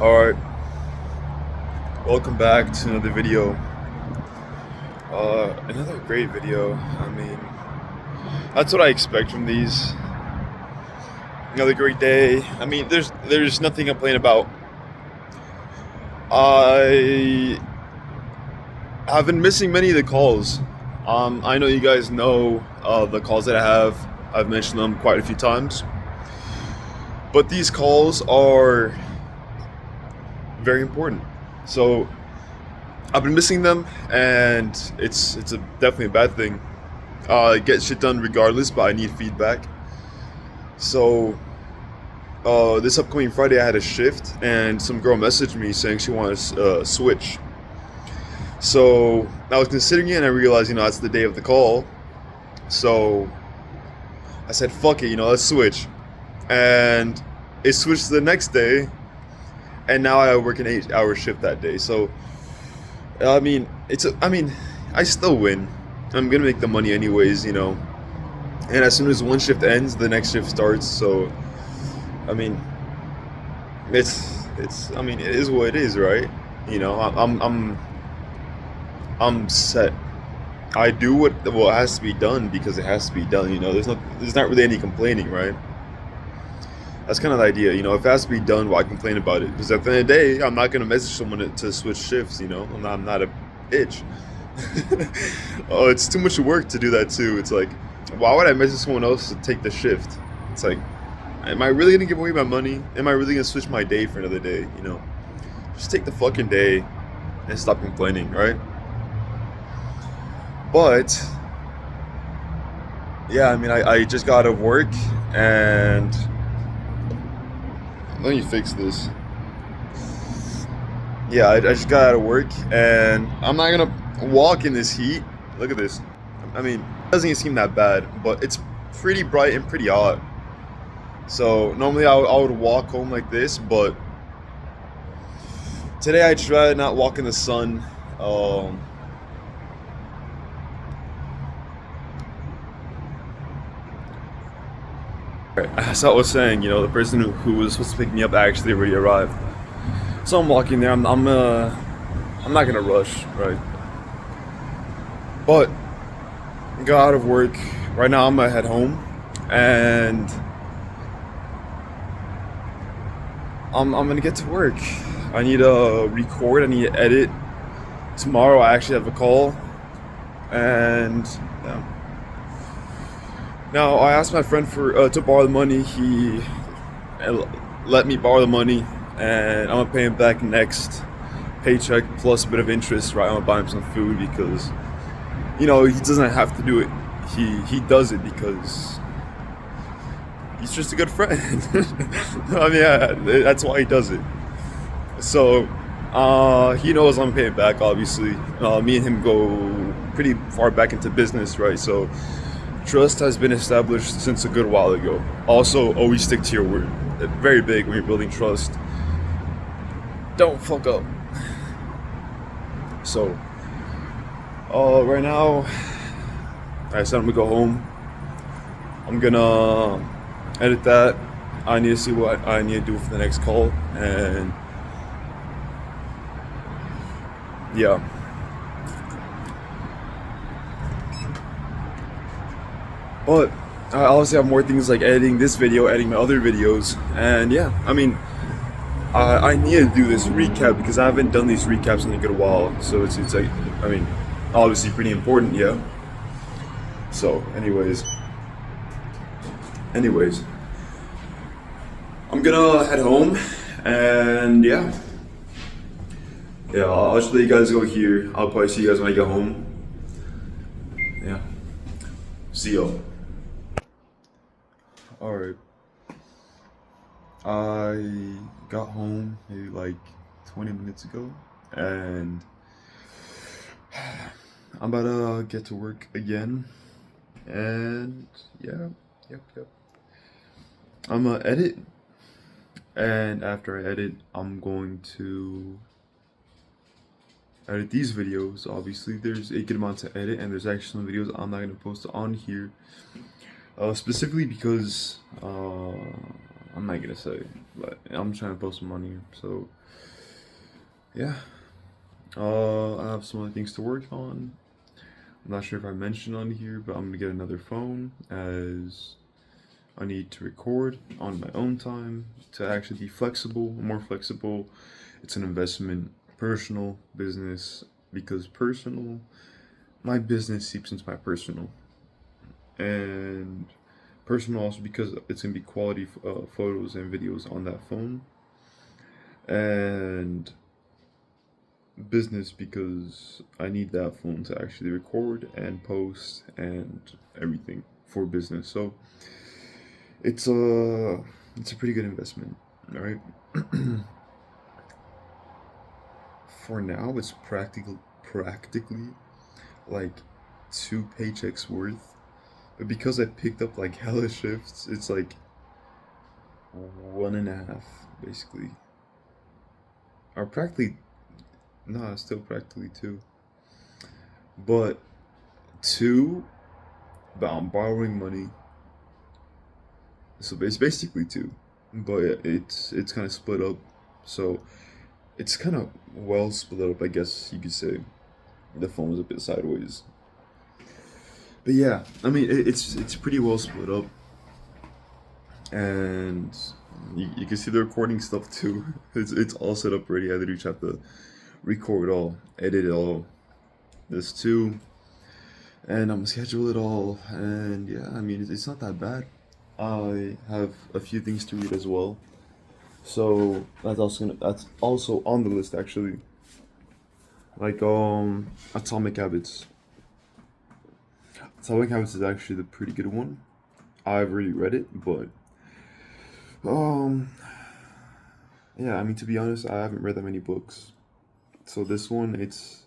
Alright, welcome back to another video. Another great video. I mean, that's what I expect from these. Another great day. I mean, there's nothing to complain about. I have been missing many of the calls. I know you guys know the calls that I have. I've mentioned them quite a few times. But these calls are very important. So I've been missing them, and it's definitely a bad thing. I get shit done regardless, but I need feedback. So this upcoming Friday, I had a shift, and some girl messaged me saying she wanted to switch. So I was considering it, and I realized, that's the day of the call. So I said, "Fuck it, let's switch." And it switched to the next day, and now I work an 8-hour shift that day. So I mean, I still win. I'm gonna make the money anyways. And as soon as one shift ends, the next shift starts. So, I mean, it is what it is, right? I'm set. I do what has to be done because it has to be done. There's not really any complaining, right? That's kind of the idea. If it has to be done, why complain about it? Because at the end of the day, I'm not gonna message someone to switch shifts. I'm not a bitch. Oh, it's too much work to do that too. It's like, why would I message someone else to take the shift? It's like, am I really gonna give away my money? Am I really gonna switch my day for another day? Just take the fucking day and stop complaining, right? But yeah, I just got out of work, and let me fix this. Yeah, I just got out of work, and I'm not gonna walk in this heat. Look at this. It doesn't even seem that bad, but it's pretty bright and pretty hot. So normally I would walk home like this, but today I tried to not walk in the sun. As I was saying, the person who was supposed to pick me up actually already arrived. So I'm walking there. I'm not gonna rush, right? But got out of work. Right now I'm gonna head home, and I'm gonna get to work. I need to record. I need to edit. Tomorrow I actually have a call, and yeah. Now I asked my friend for to borrow the money. He let me borrow the money, and I'm gonna pay him back next paycheck plus a bit of interest. Right, I'm gonna buy him some food because he doesn't have to do it. He does it because he's just a good friend. Yeah, that's why he does it. So he knows I'm paying back. Obviously, me and him go pretty far back into business, right? So trust has been established since a good while ago. Also, always stick to your word. Very big when you're building trust. Don't fuck up. So, right now, I said I'm gonna go home. I'm gonna edit that. I need to see what I need to do for the next call, and yeah. But I obviously have more things like editing this video, editing my other videos, and yeah, I need to do this recap because I haven't done these recaps in a good while. So it's like, obviously pretty important, yeah. So, anyways, I'm gonna head home, and yeah, I'll just let you guys go here. I'll probably see you guys when I get home. Yeah, see y'all. All right. I got home maybe like 20 minutes ago, and I'm about to get to work again. And yeah, yep. I'm gonna edit, and after I edit, I'm going to edit these videos. Obviously, there's a good amount to edit, and there's actually some videos I'm not gonna post on here, specifically because I'm not gonna say, but I'm trying to post some money. So yeah, I have some other things to work on. I'm not sure if I mentioned on here, but I'm gonna get another phone as I need to record on my own time to actually be flexible, more flexible. It's an investment, personal, business, because personal, my business seeps into my personal, and personal also because it's gonna be quality photos and videos on that phone, and business because I need that phone to actually record and post and everything for business. So it's a it's a pretty good investment, all right? For now, it's practically like two paychecks worth. But because I picked up like hella shifts, it's like one and a half basically, or practically nah, still practically two, but two. But I'm borrowing money, so it's basically two. But it's kind of split up, so it's kind of well split up, I guess you could say. The phone was a bit sideways. But yeah, I mean it's pretty well split up, and you can see the recording stuff too. It's all set up already. I literally just have to record it all, edit it all. There's two, and I'm gonna schedule it all. And yeah, I mean it's not that bad. I have a few things to read as well, so that's also on the list actually. Like Atomic Habits. Atomic Habits is actually the pretty good one. I've already read it, but um yeah, I mean to be honest, I haven't read that many books. So this one, it's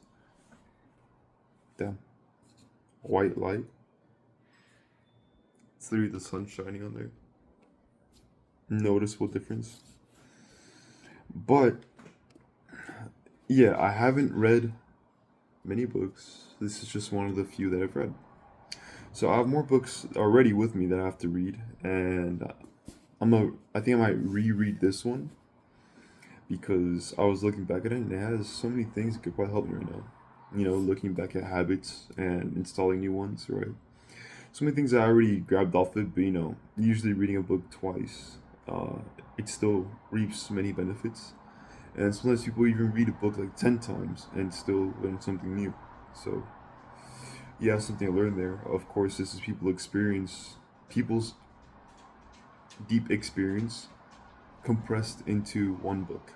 damn white light. It's literally the sun shining on there. Noticeable difference. But yeah, I haven't read many books. This is just one of the few that I've read. So I have more books already with me that I have to read, and I think I might reread this one because I was looking back at it and it has so many things that could probably help me right now. Looking back at habits and installing new ones, right? So many things that I already grabbed off it, but usually reading a book twice, uh, it still reaps many benefits. And sometimes people even read a book like 10 times and still learn something new. So, yeah, something I learned there. Of course, this is people's deep experience compressed into one book.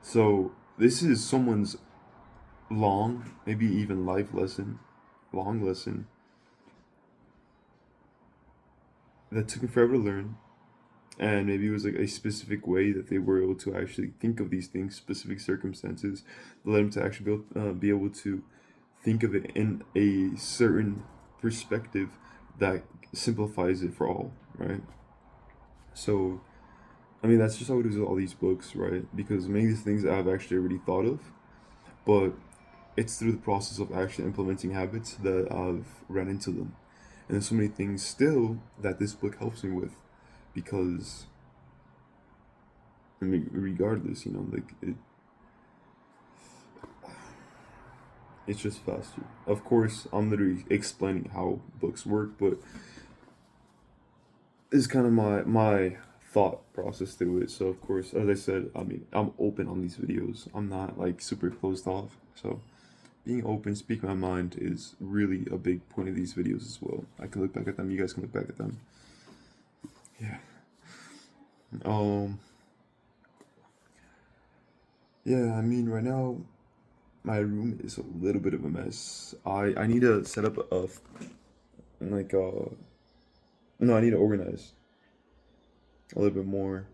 So, this is someone's long, maybe even life lesson, long lesson that took them forever to learn, and maybe it was like a specific way that they were able to actually think of these things, specific circumstances that led them to actually be able to think of it in a certain perspective that simplifies it for all, right? So, I mean, that's just how it is with all these books, right? Because many of these things I've actually already thought of, but it's through the process of actually implementing habits that I've ran into them. And there's so many things still that this book helps me with because, I mean, regardless, like it's just faster. Of course, I'm literally explaining how books work, but it's kind of my thought process through it. So of course, as I said, I mean, I'm open on these videos. I'm not like super closed off. So being open, speaking my mind is really a big point of these videos as well. I can look back at them. You guys can look back at them. Yeah. Um. Yeah. I mean, right now my room is a little bit of a mess. I need to set up like no, I need to organize a little bit more.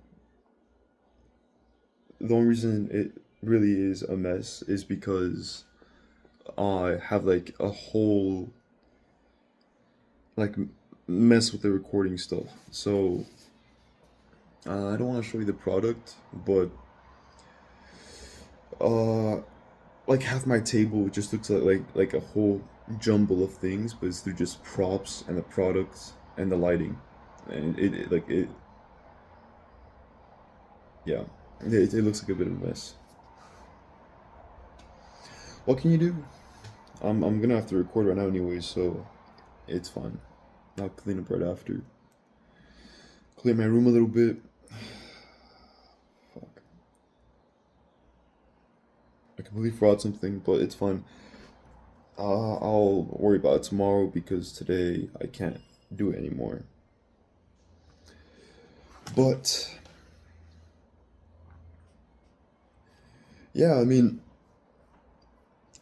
The only reason it really is a mess is because I have like a whole like mess with the recording stuff. So I don't want to show you the product, but uh, like half my table just looks like a whole jumble of things, but it's through just props and the products and the lighting, and it like it. Yeah, it looks like a bit of a mess. What can you do? I'm gonna have to record right now anyway, so it's fine. I'll clean up right after. Clear my room a little bit. Fuck. I completely forgot something, but it's fine. I'll worry about it tomorrow because today I can't do it anymore. But yeah, I mean,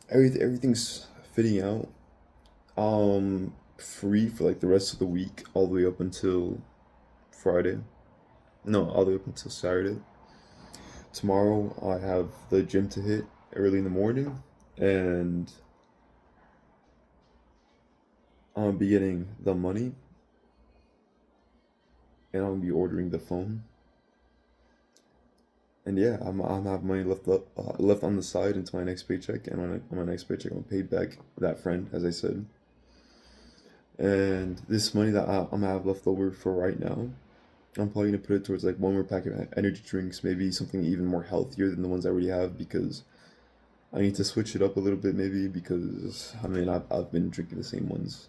everything's fitting out. Free for like the rest of the week, all the way up until Friday. No, all the way up until Saturday. Tomorrow I have the gym to hit early in the morning, and I'll be getting the money, and I'll be ordering the phone. And yeah, I'm have money left on the side until my next paycheck, and on my next paycheck, I'm pay back that friend, as I said. And this money that I'm gonna have left over for right now, I'm probably gonna put it towards like one more pack of energy drinks, maybe something even more healthier than the ones I already have, because I need to switch it up a little bit, maybe, because I mean I've been drinking the same ones,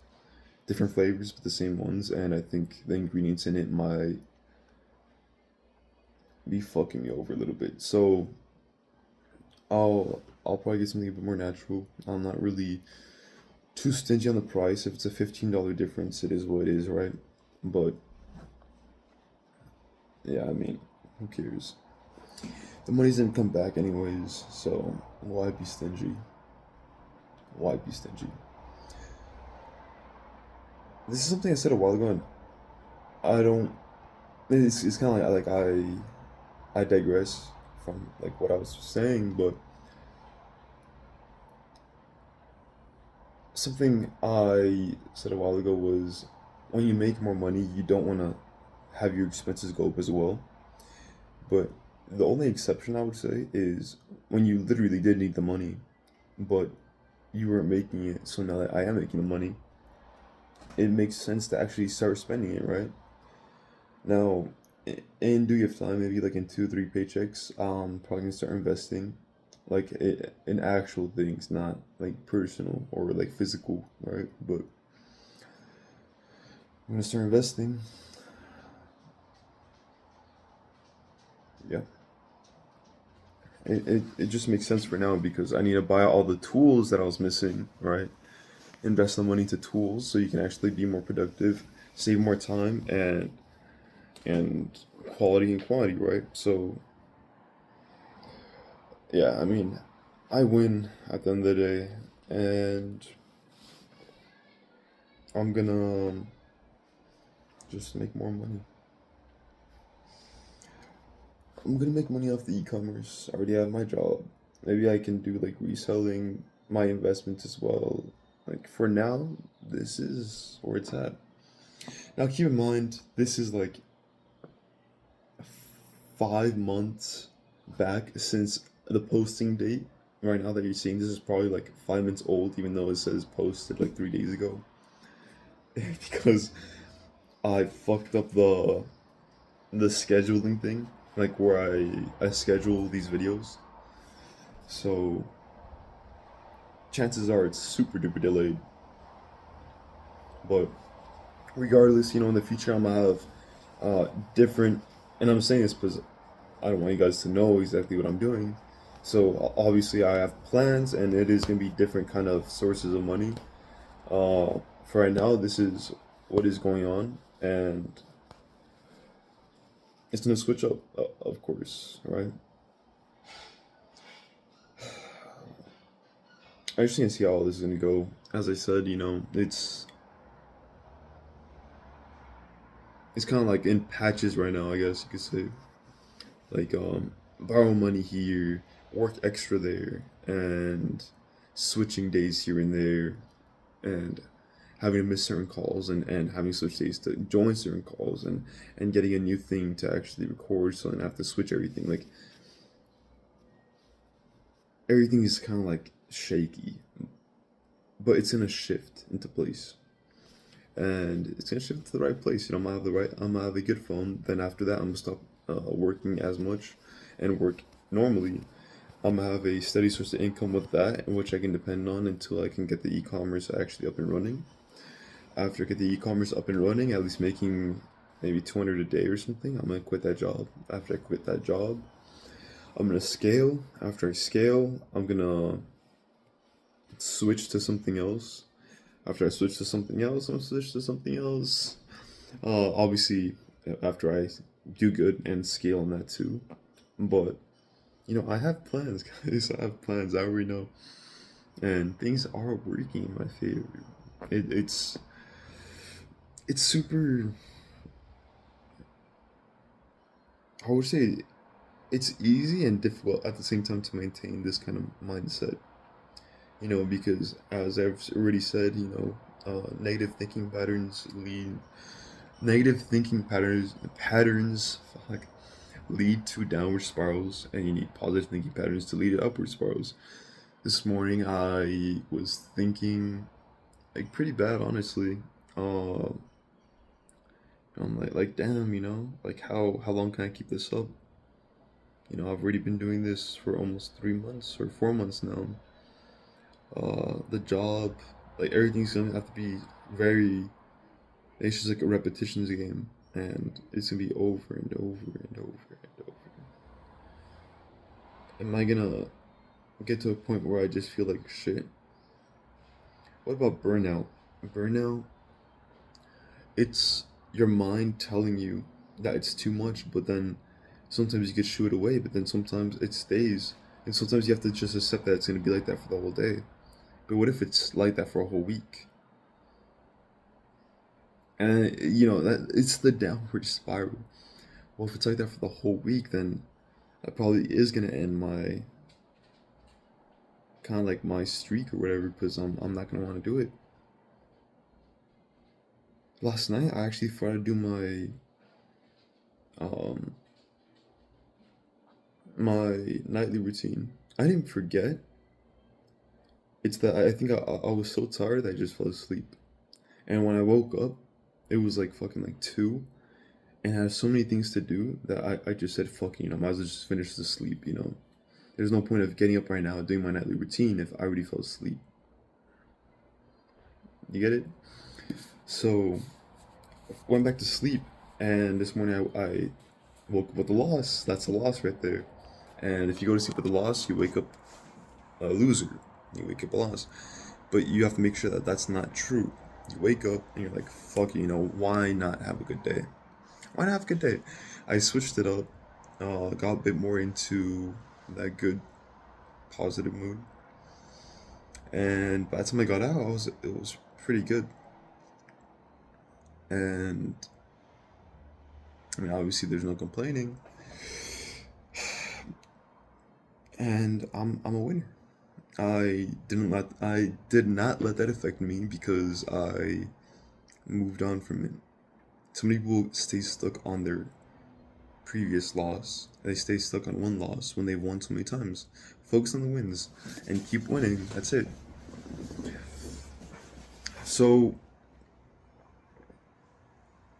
different flavors but the same ones, and I think the ingredients in it might be fucking me over a little bit. So I'll probably get something a bit more natural. I'm not really too stingy on the price. If it's a $15 difference, it is what it is, right? But yeah, I mean, who cares? The money's gonna come back anyways, so why be stingy? Why be stingy? This is something I said a while ago, and I don't. It's kind of I digress from like what I was saying, but something I said a while ago was when you make more money, you don't want to have your expenses go up as well. But the only exception I would say is when you literally did need the money, but you weren't making it. So now that I am making the money, it makes sense to actually start spending it, right? Now, in due of time, maybe like in 2 or 3 paychecks, probably gonna start investing, like in actual things, not like personal or like physical, right? But I'm gonna start investing. Yeah, it just makes sense for now because I need to buy all the tools that I was missing, right? Invest the money into tools so you can actually be more productive, save more time, and quality and quantity, right? So yeah, I mean, I win at the end of the day, and I'm gonna just make more money. I'm gonna make money off the e-commerce. I already have my job. Maybe I can do like reselling my investments as well. Like for now, this is where it's at. Now keep in mind, this is like 5 months back since the posting date. Right now that you're seeing this is probably like 5 months old, even though it says posted like 3 days ago. Because I fucked up the scheduling thing, like where I schedule these videos. So chances are it's super duper delayed. But regardless, in the future I'm gonna have different, and I'm saying this because I don't want you guys to know exactly what I'm doing. So obviously I have plans, and it is gonna be different kind of sources of money. For right now, this is what is going on, and it's gonna switch up, of course, right? I just need to see how all this is gonna go. As I said, it's kind of like in patches right now, I guess you could say. Like borrow money here, work extra there, and switching days here and there, and having to miss certain calls, and having to switch days to join certain calls, and getting a new thing to actually record, so then I have to switch everything. Like everything is kind of like shaky, but it's gonna shift into place, and it's gonna shift to the right place. I'm gonna have a good phone. Then after that, I'm gonna stop working as much. and work normally, I'm gonna have a steady source of income with that, in which I can depend on until I can get the e-commerce actually up and running. After I get the e-commerce up and running, at least making maybe 200 a day or something, I'm gonna quit that job. After I quit that job, I'm gonna scale. After I scale, I'm gonna switch to something else. After I switch to something else, I'm gonna switch to something else. Obviously, after I do good and scale on that too. But I have plans, guys. I have plans. I already know, and things are working in my favor. It's super. I would say it's easy and difficult at the same time to maintain this kind of mindset. Because as I've already said, negative thinking patterns lead negative thinking patterns fuck, lead to downward spirals, and you need positive thinking patterns to lead to upward spirals. This morning I was thinking like pretty bad, honestly. Uh, I'm like damn, like how long can I keep this up? I've already been doing this for almost 3 months or 4 months now. The job, like everything's gonna have to be very. It's just like a repetitions game, and it's gonna be over and over and over and over. Am I gonna get to a point where I just feel like shit? What about burnout? Burnout, it's your mind telling you that it's too much, but then sometimes you could shoo it away, but then sometimes it stays. And sometimes you have to just accept that it's gonna be like that for the whole day. But what if it's like that for a whole week? And that it's the downward spiral. Well, if it's like that for the whole week, then that probably is gonna end my kind of like my streak or whatever, because I'm not gonna want to do it. Last night I actually tried to do um my nightly routine. I didn't forget. It's that I think I was so tired I just fell asleep. And when I woke up, it was like fucking like 2, and I had so many things to do that I just said, fuck, might as well just finish the sleep. There's no point of getting up right now doing my nightly routine if I already fell asleep. You get it? So, went back to sleep, and this morning I woke up with a loss. That's a loss right there. And if you go to sleep with a loss, you wake up a loser. You wake up a loss. But you have to make sure that that's not true. You wake up and you're like, fuck it, why not have a good day? Why not have a good day? I switched it up, got a bit more into that good, positive mood. And by the time I got out, it was pretty good. And I mean, obviously, there's no complaining, and I'm a winner. I did not let that affect me because I moved on from it. So many people stay stuck on their previous loss. They stay stuck on one loss when they've won so many times. Focus on the wins and keep winning. That's it. So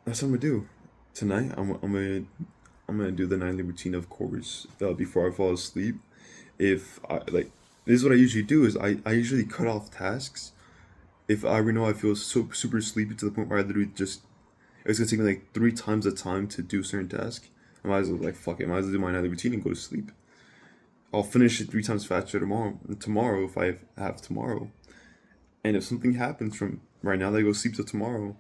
that's what I'm gonna do tonight. I'm gonna do the nightly routine, of course, before I fall asleep. If I like, this is what I usually do. Is I usually cut off tasks if I already know I feel so super sleepy to the point where I literally just it's gonna take me like 3 times the time to do a certain task. I might as well like fuck it. I might as well do my nightly routine and go to sleep. I'll finish it 3 times faster tomorrow. Tomorrow if I have tomorrow. And if something happens from right now that I go sleep till tomorrow,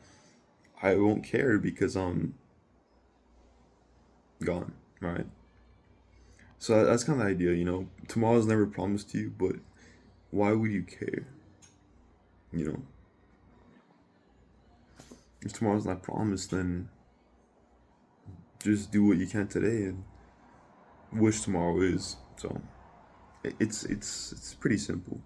I won't care because I'm gone. Right. So that's kind of the idea. Tomorrow's never promised to you, but why would you care? You know, if tomorrow's not promised, then just do what you can today and wish tomorrow is. So it's pretty simple.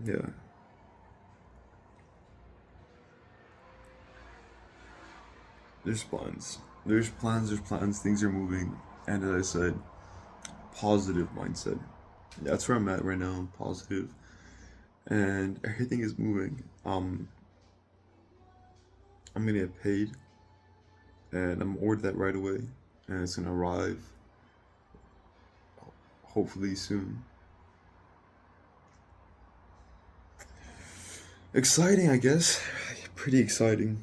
Yeah. There's plans. There's plans. There's plans. Things are moving, and as I said, positive mindset. That's where I'm at right now. I'm positive, and everything is moving. I'm gonna get paid and I'm gonna order that right away, and it's gonna arrive hopefully soon. Exciting, I guess. Pretty exciting.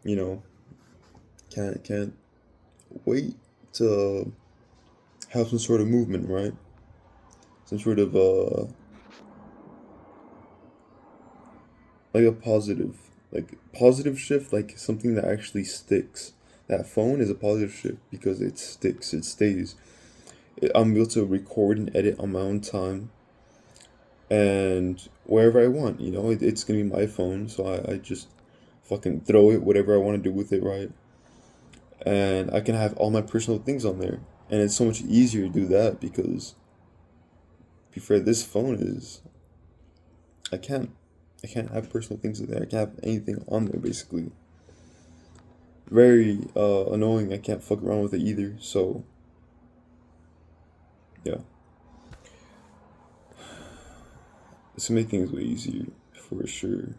You know, can't wait to have some sort of movement, right? Some sort of like a positive shift, like something that actually sticks. That phone is a positive shift because it sticks, it stays. I'm able to record and edit on my own time and wherever I want, it's gonna be my phone, so I just fucking throw it, whatever I want to do with it, right? And I can have all my personal things on there. And it's so much easier to do that because before this phone is I can't I can't have personal things in there. I can't have anything on there basically. Very annoying. I can't fuck around with it either. So yeah. It's gonna make things way easier for sure.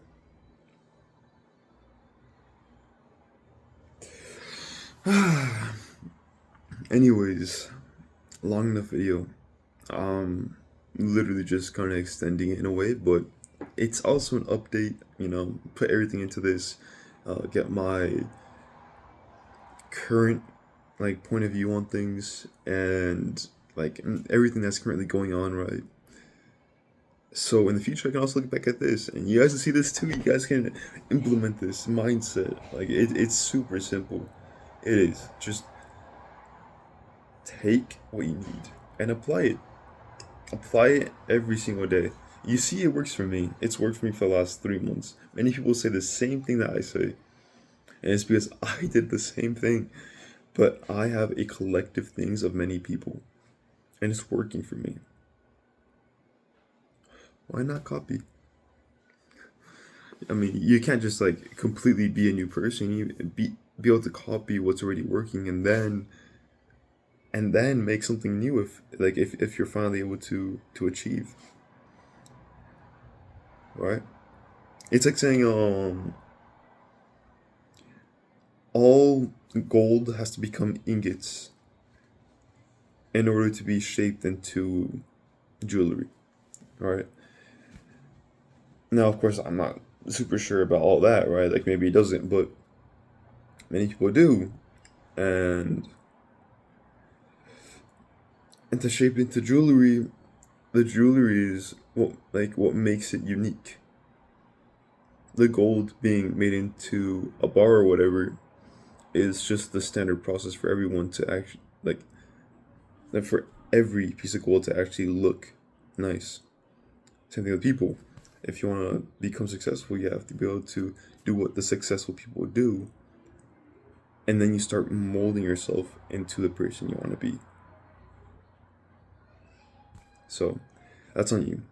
Anyways, long enough video. Um, Literally just kind of extending it in a way, but it's also an update. Put everything into this. Get my current point of view on things and everything that's currently going on, right? So in the future, I can also look back at this, and you guys can see this too. You guys can implement this mindset. It's super simple. It is just take what you need and apply it. Apply it every single day. You see, it works for me. It's worked for me for the last 3 months. Many people say the same thing that I say, and it's because I did the same thing. But I have a collective things of many people, and it's working for me. Why not copy? I mean, you can't just completely be a new person. You be able to copy what's already working, and then make something new if you're finally able to achieve, right? It's like saying all gold has to become ingots in order to be shaped into jewelry, right? Now, of course, I'm not super sure about all that, right? Like maybe it doesn't, but many people do, and to shape it into jewelry, the jewelry is what makes it unique. The gold being made into a bar or whatever is just the standard process for everyone to actually for every piece of gold to actually look nice. Same thing with people. If you want to become successful, you have to be able to do what the successful people do, and then you start molding yourself into the person you want to be. So that's on you.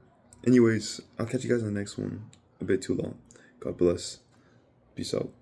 Anyways, I'll catch you guys in the next one. A bit too long. God bless. Peace out.